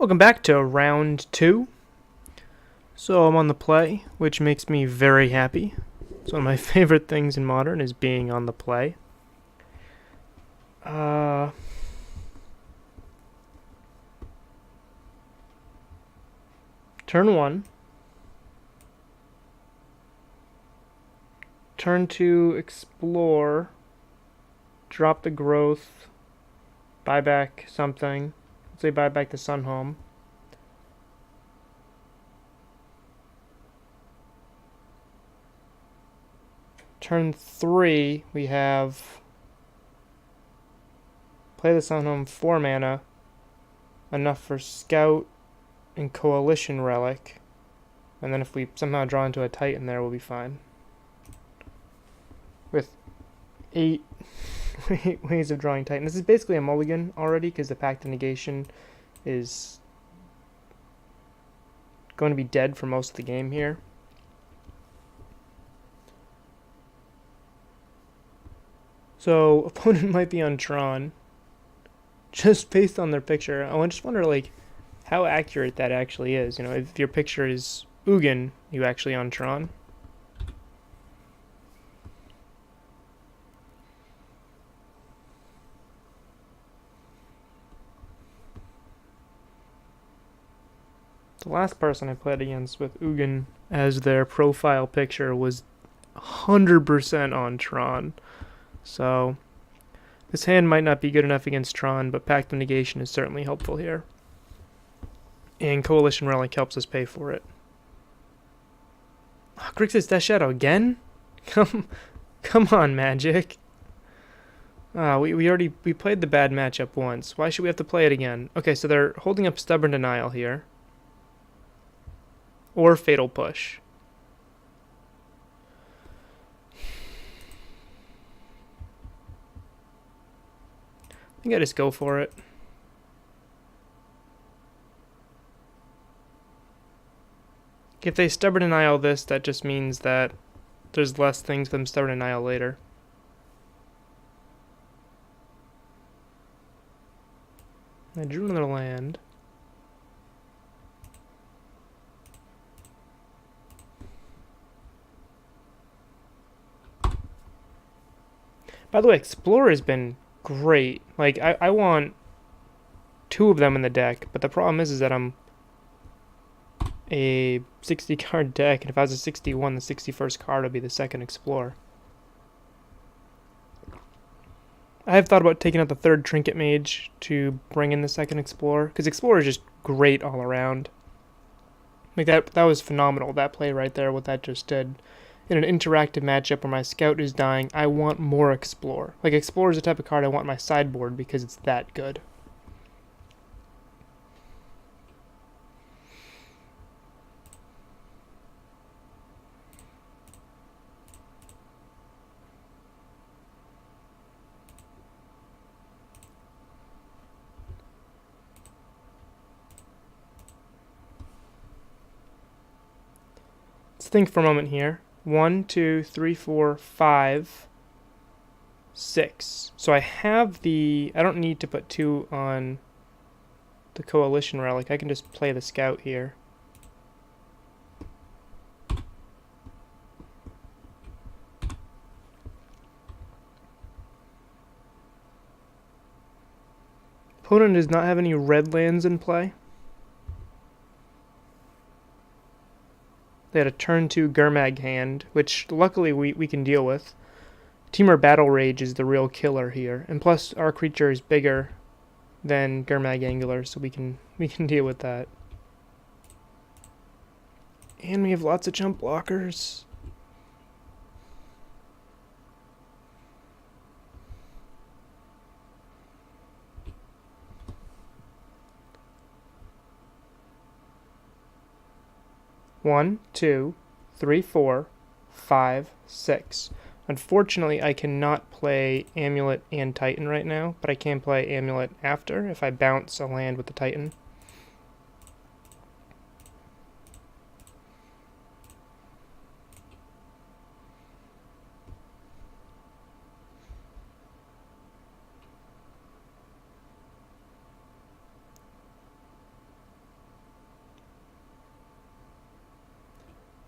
Welcome back to round 2. So I'm on the play, which makes me very happy. It's one of my favorite things in Modern is being on the play. Turn 1. Turn 2, explore. Drop the growth. Buy back something. Let's say buy back the Sunhome. Turn 3, we have play the Sunhome 4 mana, enough for Scout and Coalition Relic, and then if we somehow draw into a Titan there, we'll be fine. With 8 ways of drawing Titan. This is basically a mulligan already, because the Pact of Negation is going to be dead for most of the game here. So, opponent might be on Tron, just based on their picture. I just wonder, like, how accurate that actually is. You know, if your picture is Ugin, you actually on Tron. The last person I played against with Ugin as their profile picture was 100% on Tron. So, this hand might not be good enough against Tron, but Pact of Negation is certainly helpful here. And Coalition Relic helps us pay for it. Oh, Grixis Death Shadow again? Come on, Magic. We played the bad matchup once. Why should we have to play it again? Okay, so they're holding up Stubborn Denial here. Or Fatal Push. I think I just go for it. If they Stubborn Denial this, that just means that there's less things for them Stubborn Denial later. I drew another land. By the way, Explorer has been great. Like, I want 2 of them in the deck, but the problem is that I'm a 60 card deck, and if I was a 61, the 61st card would be the second Explorer. I have thought about taking out the 3rd Trinket Mage to bring in the second Explorer, because Explorer is just great all around. Like, that was phenomenal, that play right there, what that just did. In an interactive matchup where my Scout is dying, I want more Explore. Like, Explore is the type of card I want in my sideboard because it's that good. Let's think for a moment here. 1, 2, 3, 4, 5, 6. So I have the... I don't need to put 2 on the Coalition Relic. I can just play the Scout here. Opponent does not have any red lands in play. They had a turn 2 Gurmag hand, which luckily we can deal with. Temur Battle Rage is the real killer here, and plus our creature is bigger than Gurmag Angular, so we can deal with that. And we have lots of jump blockers. One, 2, 3, 4, 5, 6. Unfortunately, I cannot play Amulet and Titan right now, but I can play Amulet after if I bounce a land with the Titan.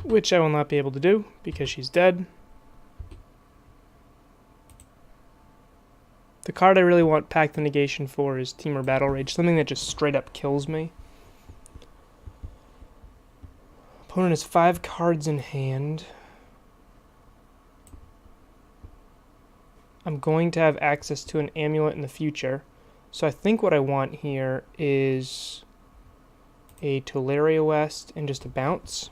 which I will not be able to do because she's dead. The card I really want Pact of Negation for is Temur Battle Rage, something that just straight up kills me. Opponent has 5 cards in hand. I'm going to have access to an amulet in the future. So I think what I want here is a Tolaria West and just a bounce.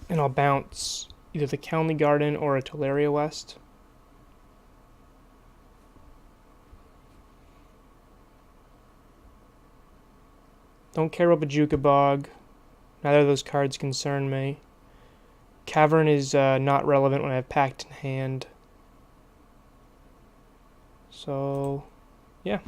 And I'll bounce either the Khalni Garden or a Tolaria West. Don't care about Bojuka Bog. Neither of those cards concern me. Cavern is not relevant when I have Pact in hand. So, yeah.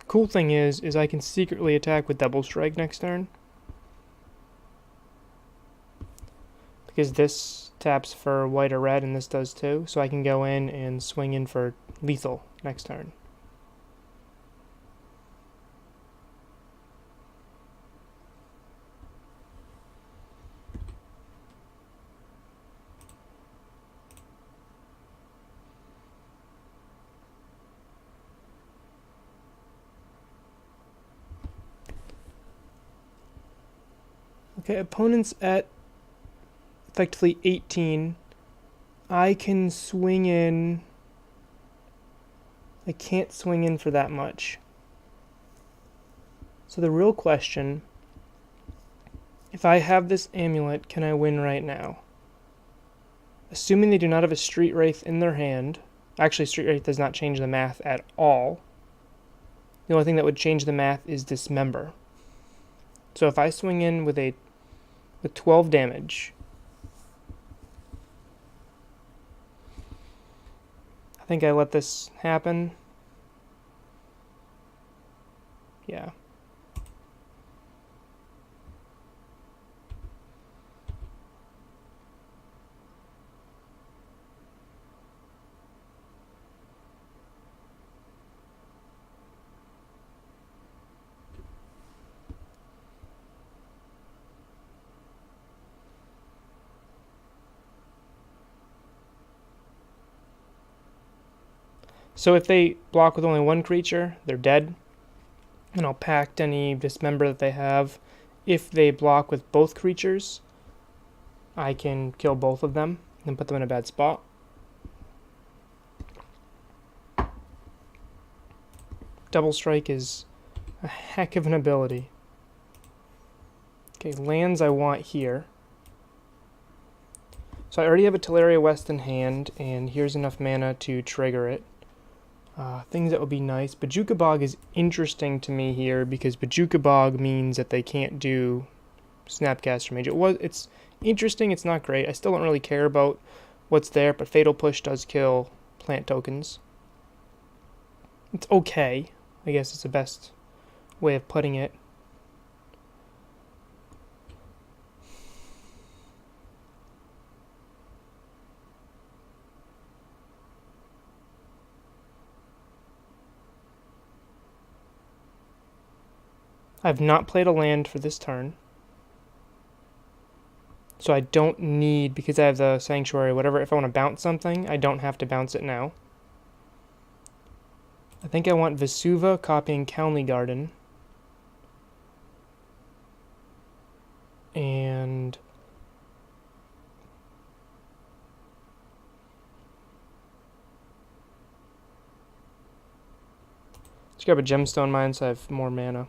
Cool thing is I can secretly attack with Double Strike next turn. Because this taps for white or red and this does too. So I can go in and swing in for lethal next turn. Okay, opponent's at effectively 18. I can swing in. I can't swing in for that much. So the real question, if I have this amulet, can I win right now? Assuming they do not have a Street Wraith in their hand. Actually, Street Wraith does not change the math at all. The only thing that would change the math is Dismember. So if I swing in with 12 damage, I think I let this happen. Yeah. So if they block with only one creature, they're dead. And I'll pact any Dismember that they have. If they block with both creatures, I can kill both of them and put them in a bad spot. Double Strike is a heck of an ability. Okay, lands I want here. So I already have a Tolaria West in hand, and here's enough mana to trigger it. Things that would be nice. Bojuka Bog is interesting to me here because Bojuka Bog means that they can't do Snapcaster Mage. It's interesting, it's not great. I still don't really care about what's there, but Fatal Push does kill plant tokens. It's okay. I guess it's the best way of putting it. I've not played a land for this turn. So I don't need, because I have the Sanctuary, whatever, if I want to bounce something, I don't have to bounce it now. I think I want Vesuva copying Khalni Garden. And let's grab a Gemstone Mine so I have more mana.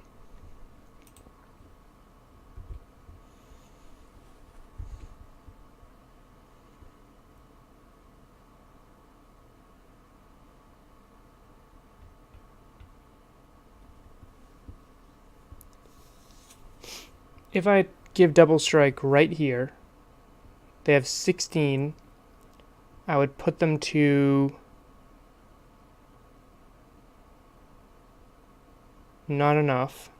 If I give Double Strike right here, they have 16. I would put them to not enough.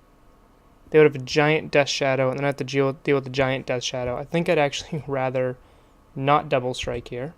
they would have a giant Death Shadow, and then I have to deal with the giant Death Shadow. I think I'd actually rather not double strike here.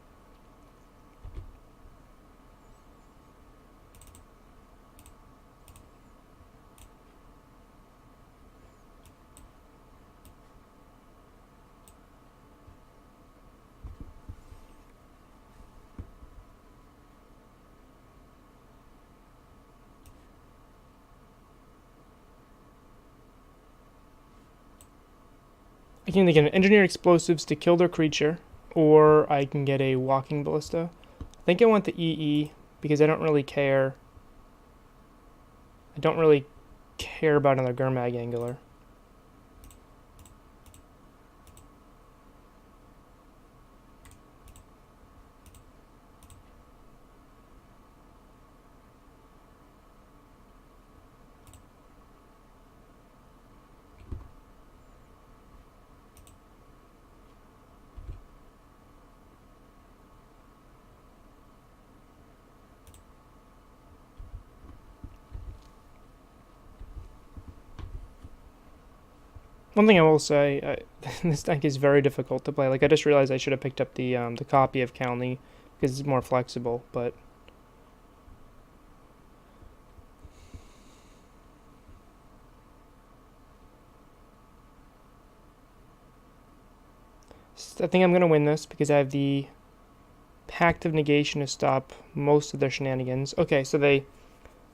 I can either get an Engineer Explosives to kill their creature, or I can get a Walking Ballista. I think I want the EE because I don't really care. I don't really care about another Gurmag Angler. One thing I will say, this deck is very difficult to play. Like, I just realized I should have picked up the copy of Khalni because it's more flexible, but I think I'm going to win this because I have the Pact of Negation to stop most of their shenanigans. Okay, so they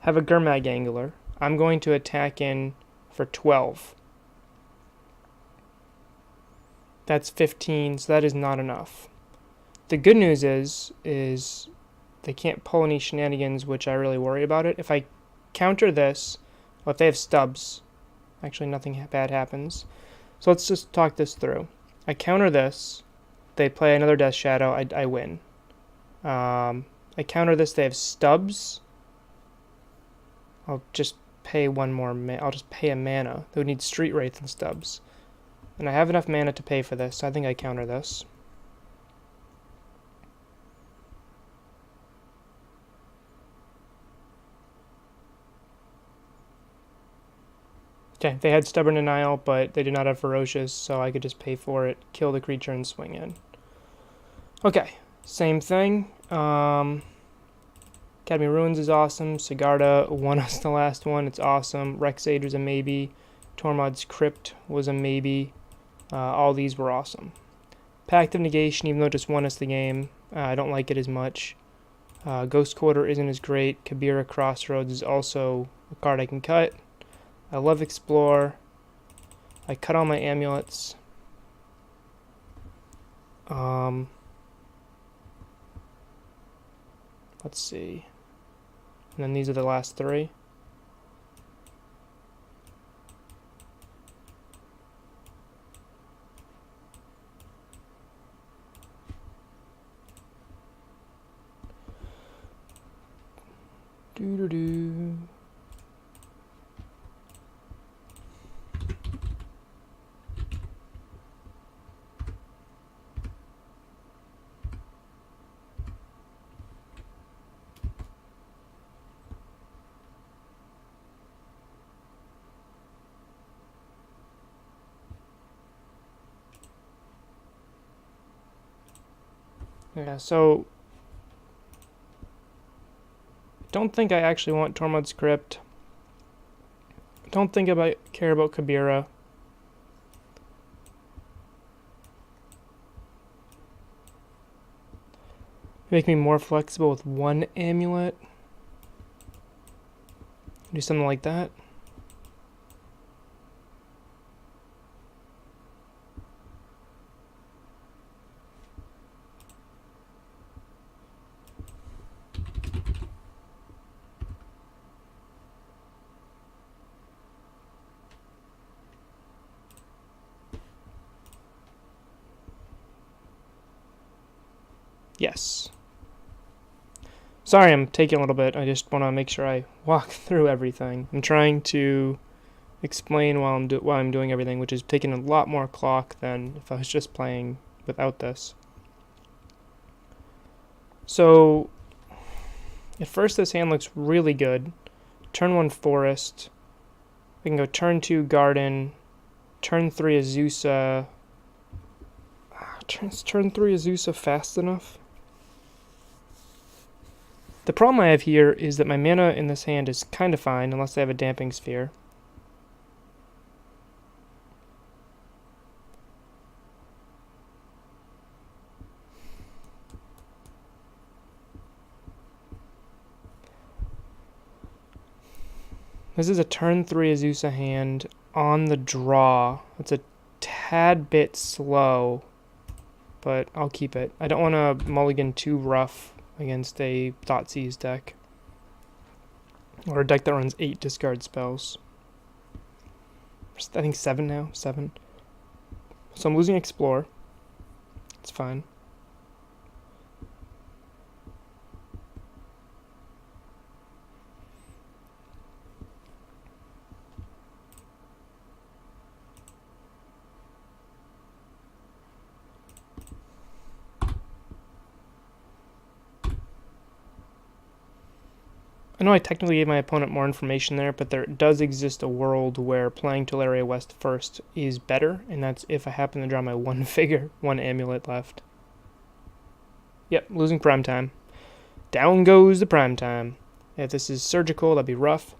have a Gurmag Angler. I'm going to attack in for 12. That's 15, so that is not enough. The good news is they can't pull any shenanigans, which I really worry about it. If I counter this, well, if they have stubs, actually nothing bad happens. So let's just talk this through. I counter this, they play another Death Shadow, I win. I counter this, they have stubs. I'll just pay one more, I'll just pay a mana. They would need Street Wraith and stubs. And I have enough mana to pay for this, so I think I counter this. Okay, they had Stubborn Denial, but they did not have Ferocious, so I could just pay for it, kill the creature, and swing in. Okay, same thing. Academy Ruins is awesome. Sigarda won us the last one. It's awesome. Rex Sage was a maybe. Tormod's Crypt was a maybe. All these were awesome. Pact of Negation, even though it just won us the game, I don't like it as much. Ghost Quarter isn't as great. Kabira Crossroads is also a card I can cut. I love Explore. I cut all my amulets. Let's see. And then these are the last three. Doo-doo-doo. Yeah, so don't think I actually want Tormod's Crypt. Don't think care about Kabira. Make me more flexible with one amulet. Do something like that. Yes. Sorry, I'm taking a little bit. I just want to make sure I walk through everything. I'm trying to explain while I'm doing everything, which is taking a lot more clock than if I was just playing without this. So, at first this hand looks really good. Turn 1 Forest. I can go turn 2 Garden, turn 3 Azusa. Turn 3 Azusa fast enough? The problem I have here is that my mana in this hand is kind of fine, unless I have a Damping Sphere. This is a turn 3 Azusa hand on the draw. It's a tad bit slow, but I'll keep it. I don't want to mulligan too rough against a Thoughtseize deck. Or a deck that runs 8 discard spells. I think 7 now. 7. So I'm losing Explore. It's fine. I know I technically gave my opponent more information there, but there does exist a world where playing Tolaria West first is better, and that's if I happen to draw my one amulet left. Yep, losing prime time. Down goes the prime time. If this is surgical, that'd be rough.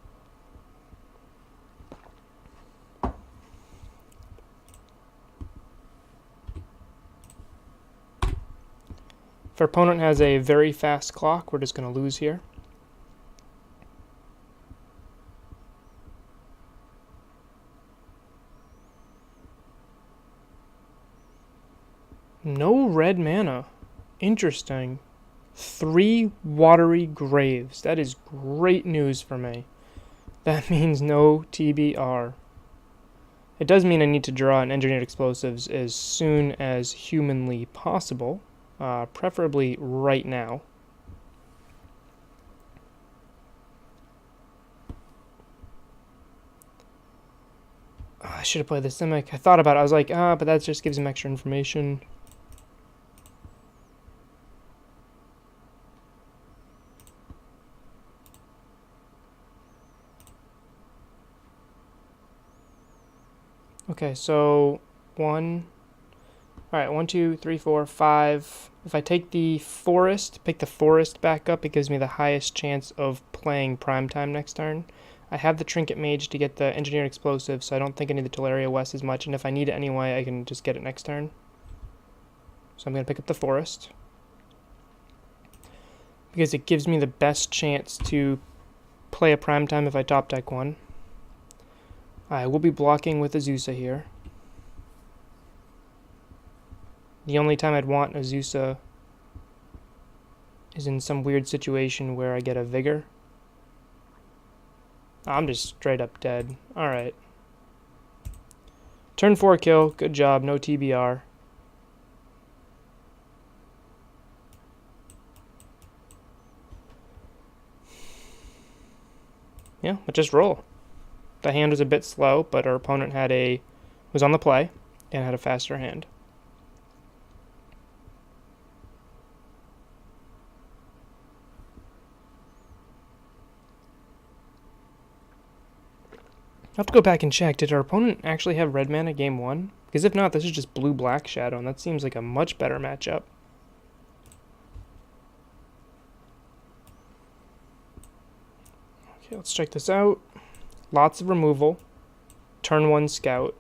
If our opponent has a very fast clock, we're just going to lose here. No red mana. Interesting. 3 watery graves. That is great news for me. That means no TBR. It does mean I need to draw an Engineered Explosives as soon as humanly possible. Preferably right now. Oh, I should have played the Simic. I thought about it. I was like, but that just gives him extra information. Okay, so 1. Alright, 1, 2, 3, 4, 5. If I take the forest, pick the forest back up, it gives me the highest chance of playing primetime next turn. I have the Trinket Mage to get the Engineered Explosive, so I don't think I need the Tolaria West as much, and if I need it anyway, I can just get it next turn. So I'm going to pick up the forest, because it gives me the best chance to play a primetime if I top deck 1. I will be blocking with Azusa here. The only time I'd want Azusa is in some weird situation where I get a Vigor. I'm just straight up dead. Alright. Turn 4 kill. Good job. No TBR. Yeah, but just roll. The hand was a bit slow, but our opponent was on the play and had a faster hand. I have to go back and check. Did our opponent actually have red mana game 1? Because if not, this is just blue-black Shadow, and that seems like a much better matchup. Okay, let's check this out. Lots of removal. Turn 1 Scout.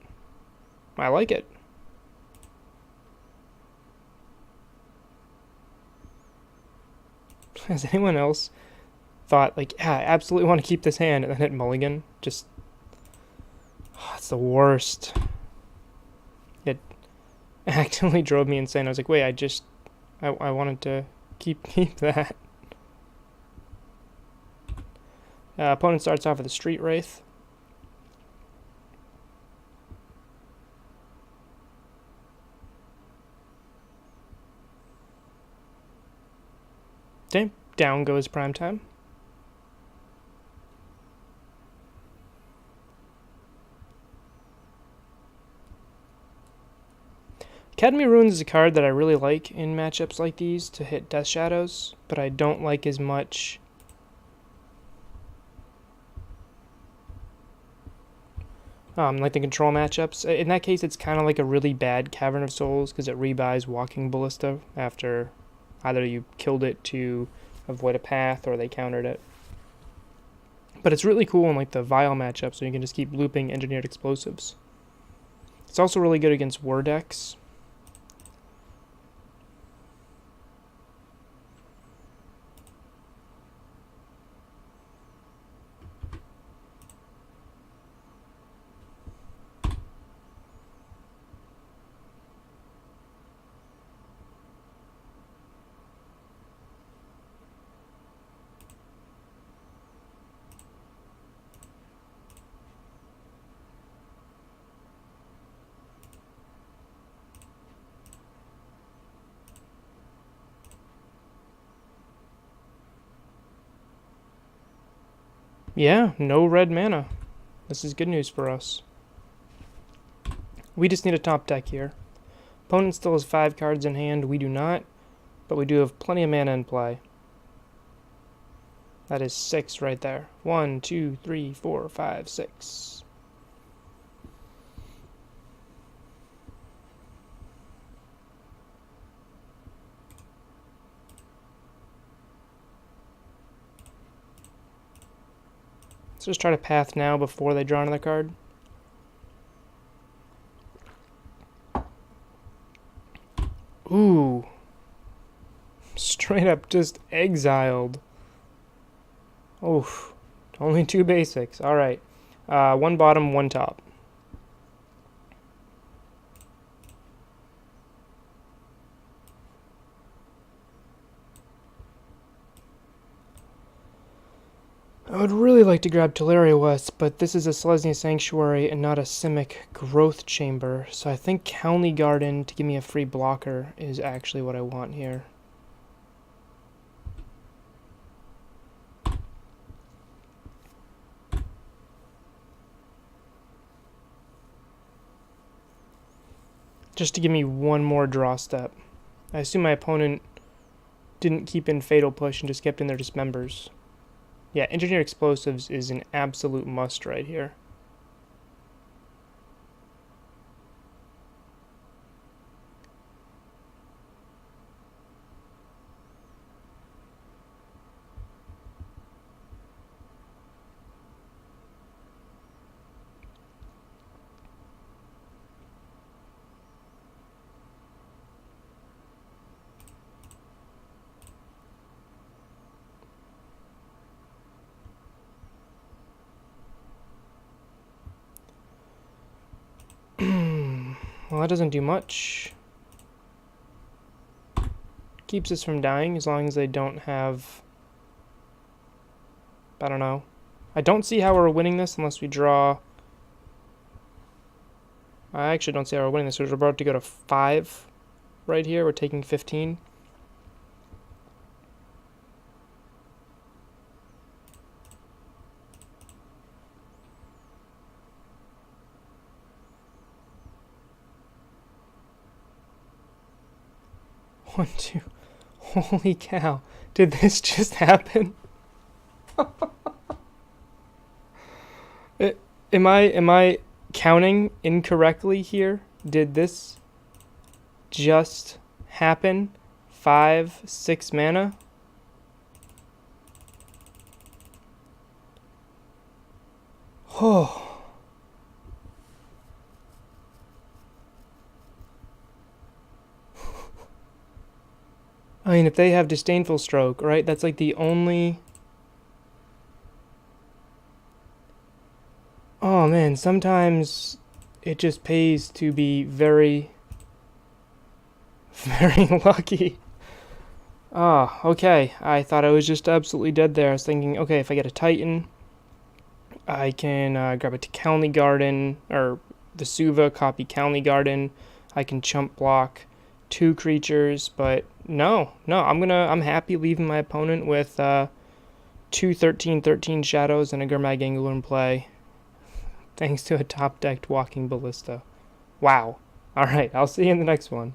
I like it. Has anyone else thought, like, yeah, I absolutely want to keep this hand, and then hit mulligan? Just, oh, it's the worst. It actively drove me insane. I was like, wait, I wanted to keep that. Opponent starts off with a Street Wraith. Okay, down goes primetime. Academy Ruins is a card that I really like in matchups like these to hit Death Shadows, but I don't like as much like the control matchups. In that case, it's kind of like a really bad Cavern of Souls because it rebuys Walking Ballista after either you killed it to avoid a path or they countered it. But it's really cool in like the Vile matchup, so you can just keep looping Engineered Explosives. It's also really good against war decks. Yeah, no red mana. This is good news for us. We just need a top deck here. Opponent still has 5 cards in hand. We do not, but we do have plenty of mana in play. That is 6 right there. 1, 2, 3, 4, 5, 6. Let's just try to path now before they draw another card. Ooh. Straight up just exiled. Oof. Only 2 basics. Alright. 1 bottom, 1 top. I would really like to grab Tolaria West, but this is a Selesnya Sanctuary and not a Simic Growth Chamber, so I think Khalni Garden to give me a free blocker is actually what I want here. Just to give me one more draw step. I assume my opponent didn't keep in Fatal Push and just kept in their Dismembers. Yeah, Engineered Explosives is an absolute must right here. Well, that doesn't do much. Keeps us from dying as long as they don't have... I don't know. I don't see how we're winning this unless we draw... I actually don't see how we're winning this. We're about to go to 5 right here. We're taking 15. One, two. Holy cow. Did this just happen? Am I counting incorrectly here? Did this just happen? 5, 6 mana? Oh. I mean, if they have Disdainful Stroke, right? That's like the only... Oh man, sometimes it just pays to be very, very lucky. Ah, okay. I thought I was just absolutely dead there. I was thinking, okay, if I get a Titan, I can grab a Khalni Garden, or Vesuva, copy Khalni Garden. I can chump block 2 creatures, but no, I'm happy leaving my opponent with 2 13/13 shadows and a Gurmag Angler in play, thanks to a top decked Walking Ballista. Wow. Alright, I'll see you in the next one.